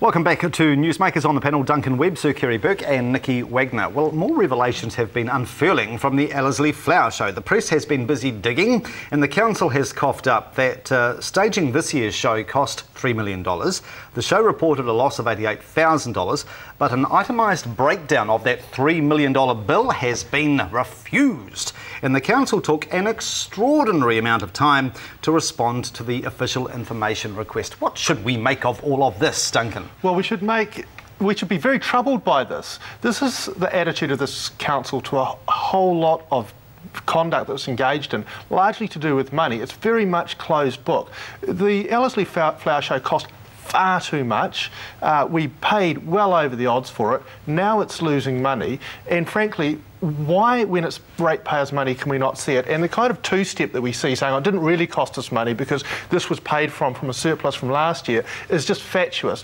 Welcome back to NewsMakers. On the panel, Duncan, Webb, Sir Kerry Burke and Nicky, Wagner. Well, more revelations have been unfurling from the Yardley Flower Show. The press has been busy digging and the council has coughed up that staging this year's show cost $3 million. The show reported a loss of $88,000, but an itemised breakdown of that $3 million bill has been refused. And the council took an extraordinary amount of time to respond to the official information request. What should we make of all of this, Duncan? Well, we should be very troubled by this. This is the attitude of this council to a whole lot of conduct that's engaged in, largely to do with money. It's very much closed book. The Yardley Flower Show cost far too much. We paid well over the odds for it. Now it's losing money, and frankly, why, when it's ratepayers' money, can we not see it? And the kind of two-step that we see, saying, oh, it didn't really cost us money because this was paid from a surplus from last year, is just fatuous.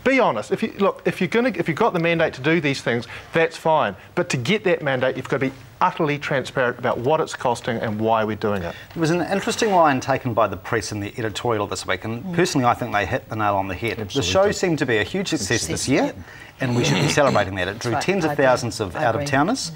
Be honest. If you've got the mandate to do these things, that's fine. But to get that mandate, you've got to be utterly transparent about what it's costing and why we're doing it. There was an interesting line taken by the press in the editorial this week, and personally I think they hit the nail on the head. Absolutely. The show seemed to be a huge success this year, and we should be celebrating that. It drew tens of thousands of out-of-towners,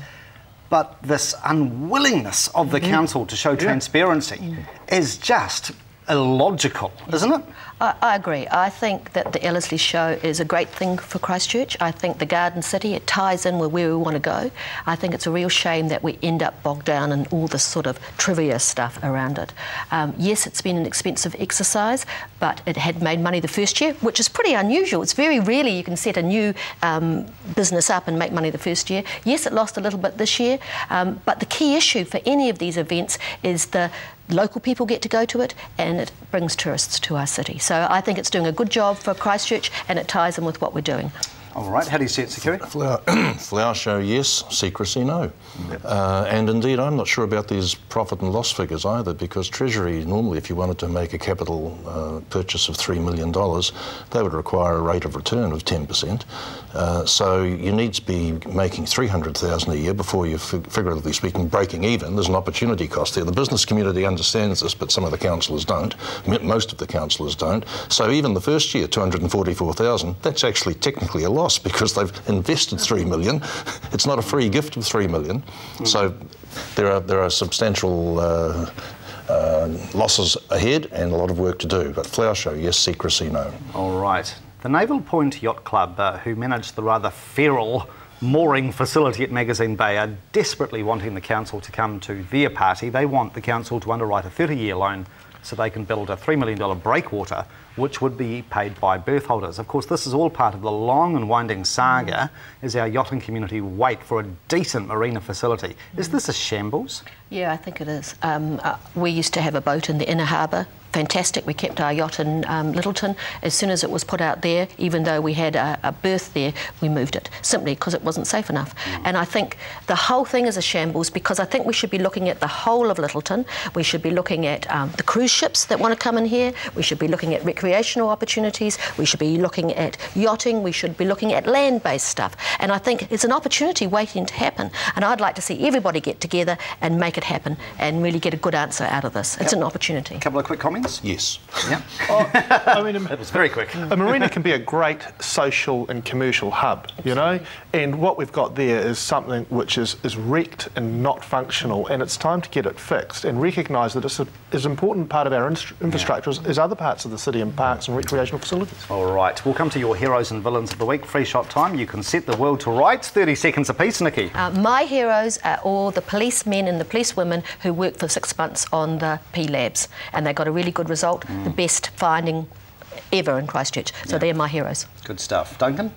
but this unwillingness of the council to show transparency is just illogical, isn't it? I agree. I think that the Yardley show is a great thing for Christchurch. I think the Garden City, it ties in with where we want to go. I think it's a real shame that we end up bogged down in all this sort of trivia stuff around it. Yes, it's been an expensive exercise, but it had made money the first year, which is pretty unusual. It's very rarely you can set a new business up and make money the first year. Yes, it lost a little bit this year, but the key issue for any of these events is the local people get to go to it and it brings tourists to our city. So I think it's doing a good job for Christchurch and it ties in with what we're doing. All right, how do you see it, Sir Kerry? Flower show, yes. Secrecy, no. And indeed, I'm not sure about these profit and loss figures either, because Treasury, normally, if you wanted to make a capital purchase of $3 million, they would require a rate of return of 10%. So you need to be making $300,000 a year before you're, figuratively speaking, breaking even. There's an opportunity cost there. The business community understands this, but some of the councillors don't. Most of the councillors don't. So even the first year, $244,000, that's actually technically a loss, because they've invested $3 million. It's not a free gift of $3 million. So there are substantial losses ahead and a lot of work to do. But Flower Show, yes. Secrecy, no. All right. The Naval Point Yacht Club, who manage the rather feral mooring facility at Magazine Bay, are desperately wanting the council to come to their party. They want the council to underwrite a 30-year loan so they can build a $3 million breakwater, which would be paid by berth holders. Of course, this is all part of the long and winding saga as our yachting community wait for a decent marina facility. Is this a shambles? Yeah, I think it is. We used to have a boat in the inner harbour. Fantastic. We kept our yacht in Littleton. As soon as it was put out there, even though we had a berth there, we moved it, simply because it wasn't safe enough. And I think the whole thing is a shambles, because I think we should be looking at the whole of Littleton. We should be looking at the cruise ships that want to come in here. We should be looking at recreational opportunities. We should be looking at yachting. We should be looking at land-based stuff. And I think it's an opportunity waiting to happen. And I'd like to see everybody get together and make it happen and really get a good answer out of this. It's an opportunity. A couple of quick comments? Yes. Yeah. I mean, it was very quick. A marina can be a great social and commercial hub, you know, and what we've got there is something which is wrecked and not functional, and it's time to get it fixed and recognise that it's as important part of our infrastructure as other parts of the city and parks and recreational facilities. All right, we'll come to your heroes and villains of the week. Free shot time. You can set the world to rights. 30 seconds apiece, Nicky. My heroes are all the policemen and the policewomen who worked for 6 months on the P-Labs, and they got a really good result, the best finding ever in Christchurch. So they're my heroes. Good stuff. Duncan?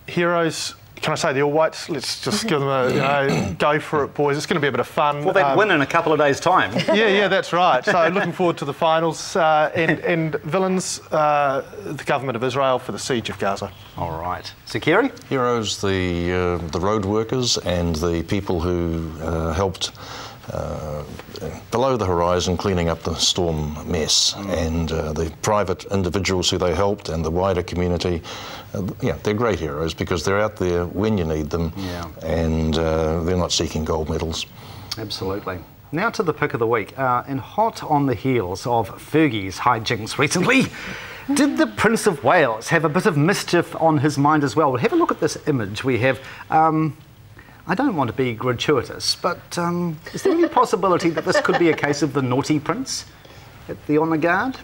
Heroes, can I say the All Whites? Let's just give them a, go for it, boys. It's going to be a bit of fun. Well, they'd win in a couple of days' time. Yeah, that's right. So looking forward to the finals. And villains, the government of Israel for the siege of Gaza. All right. Sir Kerry? Heroes, the road workers and the people who helped below the horizon cleaning up the storm mess, and the private individuals who they helped and the wider community. Yeah, they're great heroes because they're out there when you need them, and they're not seeking gold medals. Absolutely. Now to the pick of the week, and hot on the heels of Fergie's hijinks recently, Did the Prince of Wales have a bit of mischief on his mind as well? Well, have a look at this image we have. I don't want to be gratuitous, but is there any possibility that this could be a case of the naughty prince at the honour guard?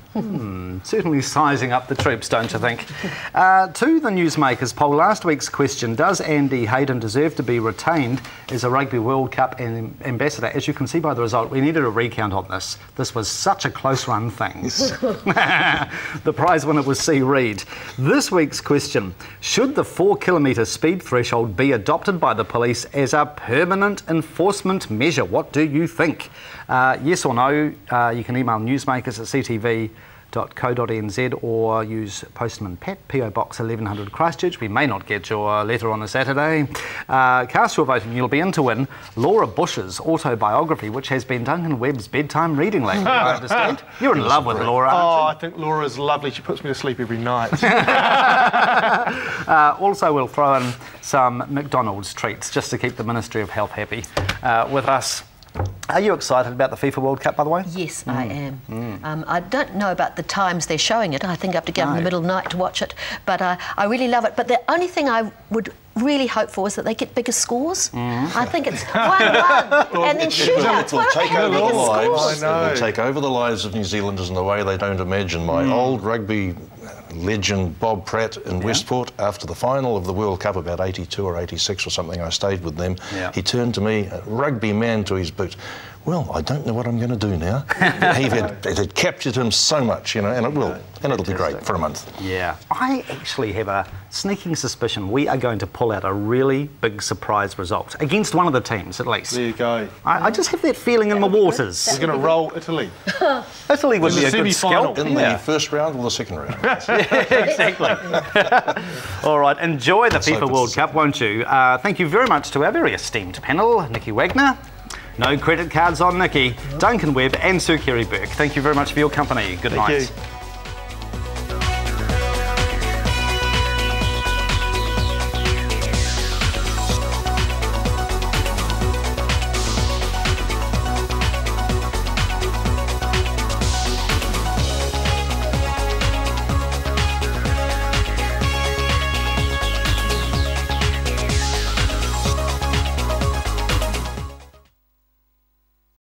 Certainly sizing up the troops, don't you think? To the Newsmakers poll, last week's question, does Andy Hayden deserve to be retained as a Rugby World Cup ambassador? As you can see by the result, we needed a recount on this. This was such a close run thing. The prize winner was C. Reid. This week's question, should the 4-kilometre speed threshold be adopted by the police as a permanent enforcement measure? What do you think? Yes or no? You can email newsmakers@ctv.co.nz or use Postman Pat, PO Box 1100 Christchurch. We may not get your letter on a Saturday. Cast your vote and you'll be in to win Laura Bush's autobiography, which has been Duncan Webb's bedtime reading lately, I understand. You're in love with Laura, aren't you? I think Laura's lovely. She puts me to sleep every night. Also, we'll throw in some McDonald's treats just to keep the Ministry of Health happy with us. Are you excited about the FIFA World Cup, by the way? Yes, I am. I don't know about the times they're showing it. I think I have to get up in the middle of the night to watch it. But I really love it. But the only thing I would really hope for is that they get bigger scores. I think it's 1-1 and then shootouts. We'll take over the lives. I know. We'll take over the lives of New Zealanders in a way they don't imagine. My old rugby legend Bob Pratt in Westport, after the final of the World Cup about 82 or 86 or something, I stayed with them. He turned to me, a rugby man to his boot. Well, I don't know what I'm going to do now. It had captured him so much, you know, and it will. And it'll be great for a month. Yeah. I actually have a sneaking suspicion we are going to pull out a really big surprise result against one of the teams, at least. There you go. I just have that feeling in the waters. We're going to roll Italy. Italy would be a good scalp. In the first round or the second round? Exactly. All right, enjoy the FIFA World Cup, won't you? Thank you very much to our very esteemed panel, Nicky Wagner. No credit cards on Nicky, Duncan Webb and Sir Kerry Burke. Thank you very much for your company. Good night. Thank you.